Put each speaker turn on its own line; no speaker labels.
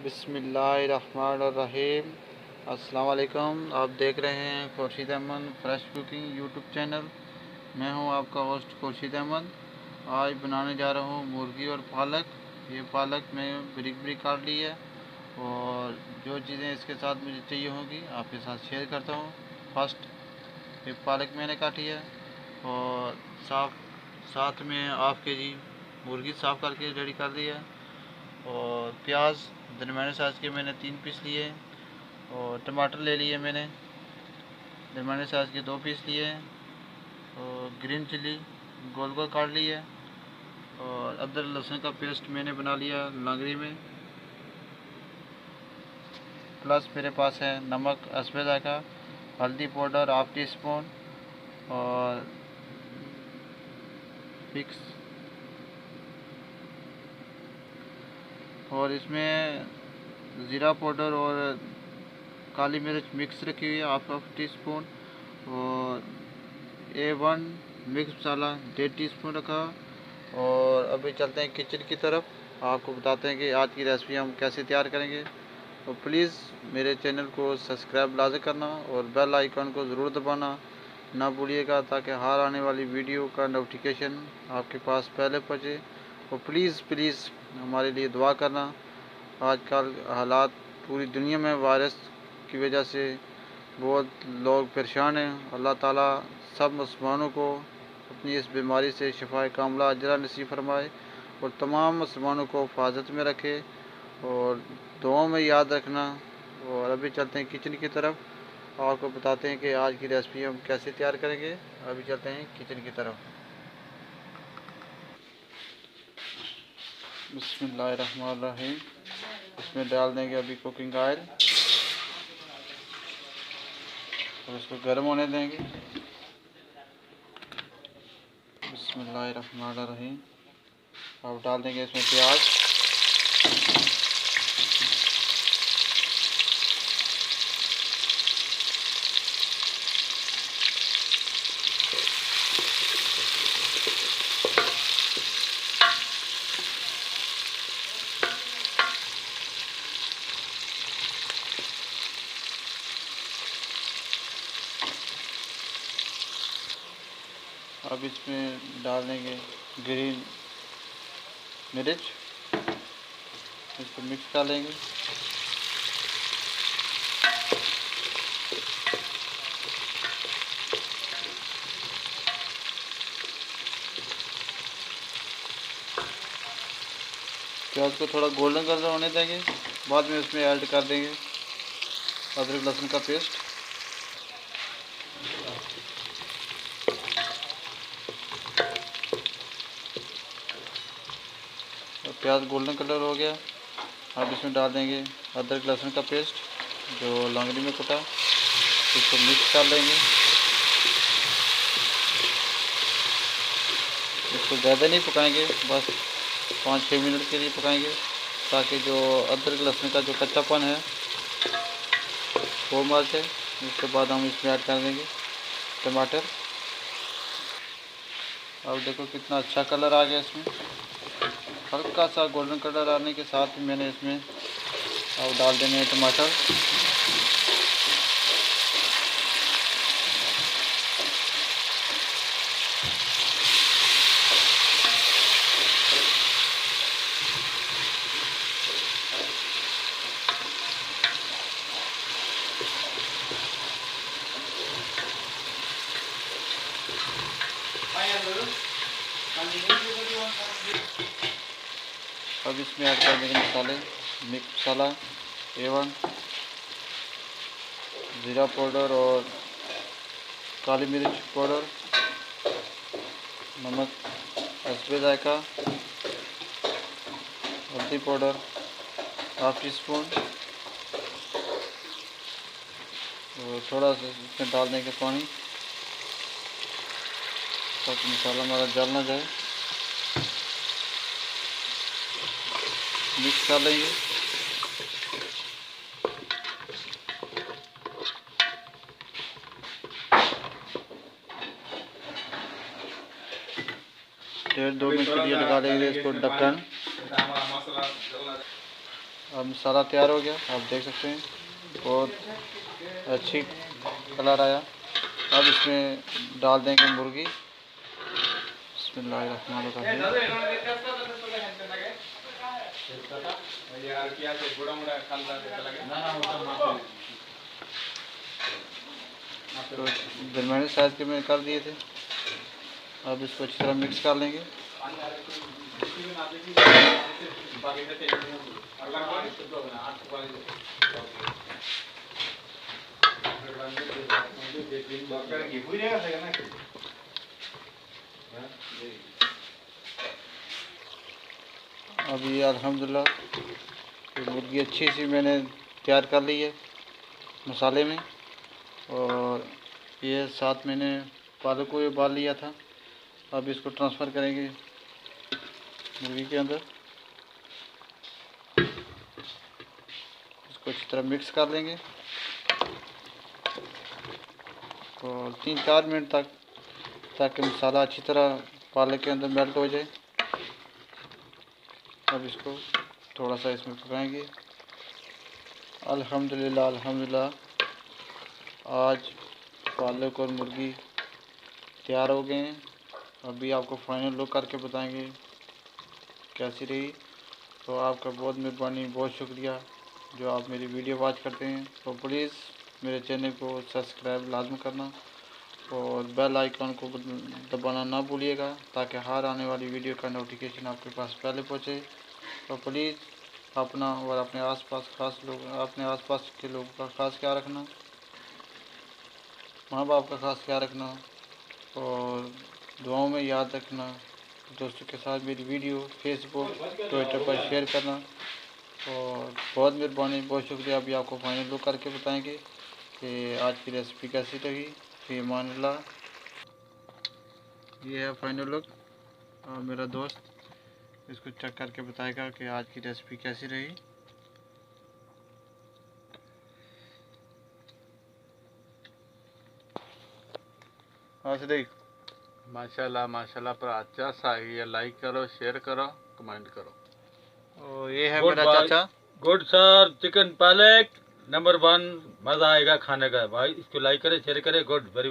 बिस्मिल्लाहिर्रहमानिर्रहीम। अस्सलाम वालेकुम। आप देख रहे हैं Khurshid Ahmad fresh cooking YouTube channel. मैं हूं आपका होस्ट खुर्शीद अहमद। आज बनाने जा रहा हूं मुर्गी और पालक। ये पालक मैं बारीक बारीक काट ली है और जो चीज़ें इसके साथ मुझे चाहिए होंगी आपके साथ शेयर करता हूं। फर्स्ट, ये पालक मैंने काटी है और साथ में हाफ के जी मुर्गी साफ़ करके रेडी कर दी है। और प्याज दरमियाने साइज़ के मैंने 3 पीस लिए। और टमाटर ले लिए मैंने दरमियाने साइज़ के 2 पीस लिए। और ग्रीन चिली गोल गोल काट ली है। और अदरक लहसुन का पेस्ट मैंने बना लिया लंगड़ी में। प्लस मेरे पास है नमक हस्बे जायका, हल्दी पाउडर हाफ टी स्पून और फिक्स। और इसमें ज़ीरा पाउडर और काली मिर्च मिक्स रखी हुई है हाफ टी स्पून। और A1 मिक्स मसाला 1.5 टीस्पून रखा। और अभी चलते हैं किचन की तरफ, आपको बताते हैं कि आज की रेसिपी हम कैसे तैयार करेंगे। तो प्लीज़ मेरे चैनल को सब्सक्राइब लाजमी करना और बेल आइकन को ज़रूर दबाना ना भूलिएगा, ताकि हर आने वाली वीडियो का नोटिफिकेशन आपके पास पहले पहुँचे। और प्लीज़ हमारे लिए दुआ करना। आजकल हालात पूरी दुनिया में वायरस की वजह से बहुत लोग परेशान हैं। अल्लाह ताला सब मुसलमानों को अपनी इस बीमारी से शिफाए कामला अजरा नसीब फरमाए और तमाम मुसलमानों को हिफाजत में रखे और दुआओं में याद रखना। और अभी चलते हैं किचन की तरफ, आपको बताते हैं कि आज की रेसिपी हम कैसे तैयार करेंगे। अभी चलते हैं किचन की तरफ। बिस्मिल्लाहिर्रहमानिर्रहीम। इसमें डाल देंगे अभी कुकिंग ऑयल और इसको गर्म होने देंगे। बिस्मिल्लाहिर्रहमानिर्रहीम। अब डाल देंगे इसमें प्याज। अब इसमें डाल देंगे ग्रीन मिर्च, इसको मिक्स कर लेंगे। प्याज को थोड़ा गोल्डन कलर होने देंगे। बाद में उसमें ऐड कर देंगे अदरक लहसुन का पेस्ट। और प्याज गोल्डन कलर हो गया। अब इसमें डाल देंगे अदरक लहसुन का पेस्ट जो लंगड़ी में कुटा, इसको मिक्स कर लेंगे। इसको ज़्यादा नहीं पकाएंगे, बस 5-6 मिनट के लिए पकाएंगे, ताकि जो अदरक लहसुन का जो कच्चापन है वो मर जाए। उसके बाद हम इसमें ऐड कर देंगे टमाटर। अब देखो कितना अच्छा कलर आ गया इसमें। हल्का सा गोल्डन कलर आने के साथ ही मैंने इसमें अब डाल देने हैं टमाटर। अब इसमें ऐड कर देंगे मसाले। मिक्स मसाला A1, ज़ीरा पाउडर और काली मिर्च पाउडर, नमक हस्बे जायका, हल्दी पाउडर हाफ टी स्पून। और थोड़ा सा इसमें डाल देंगे पानी, ताकि मसाला हमारा जल ना जाए। मिक्स कर लेंगे। डेढ़ 2 मिनट के लिए लगा देंगे इसको ढक्कन। अब मसाला तैयार हो गया, आप देख सकते हैं बहुत अच्छी कलर आया। अब इसमें डाल देंगे मुर्गी। बिस्मिल्लाहिर्रहमानिर्रहीम। तो दरमियाने साइज के मैंने कर दिए थे। अब इसको अच्छी तरह मिक्स कर लेंगे। अब ये अल्हम्दुलिल्लाह मुर्गी अच्छी सी मैंने तैयार कर ली है मसाले में, और ये साथ मैंने पालक को उबाल लिया था। अब इसको ट्रांसफ़र करेंगे मुर्गी के अंदर। इसको अच्छी तरह मिक्स कर लेंगे और 3-4 मिनट तक, ताकि मसाला अच्छी तरह पालक के अंदर मेल्ट हो जाए। अब इसको थोड़ा सा इसमें पकाएंगे। अल्हम्दुलिल्लाह अल्हम्दुलिल्लाह आज पालक और मुर्गी तैयार हो गए हैं। अभी आपको फाइनल लुक करके बताएंगे कैसी रही। तो आपका बहुत मेहरबानी, बहुत शुक्रिया जो आप मेरी वीडियो वॉच करते हैं। तो प्लीज़ मेरे चैनल को सब्सक्राइब लाजमी करना और बेल आइकन को दबाना ना भूलिएगा, ताकि हर आने वाली वीडियो का नोटिफिकेशन आपके पास पहले पहुंचे। तो प्लीज़ अपना और अपने आसपास अपने आसपास के लोगों का ख़ास ख्याल रखना, माँ बाप का ख़ास ख्याल रखना और दुआओं में याद रखना। दोस्तों के साथ मेरी वीडियो फेसबुक ट्विटर पर शेयर करना। और बहुत मेहरबानी, बहुत शुक्रिया। अभी आपको फाइनल लुक करके बताएंगे कि आज की रेसिपी कैसी रही। फी अमानिल्लाह। ये है फाइनल लुक और मेरा दोस्त इसको चेक करके बताएगा कि आज की रेसिपी कैसी रही। हाँ सिद्दीक,
माशाल्लाह माशाल्लाह, पर अच्छा सा ये लाइक करो, शेयर करो, कमेंट करो।
और ये है
गुड
मेरा
भाई,
चाचा।
गुड सर, चिकन पालक नंबर 1, मज़ा आएगा खाने का भाई। इसको लाइक करें, शेयर करें। Good, very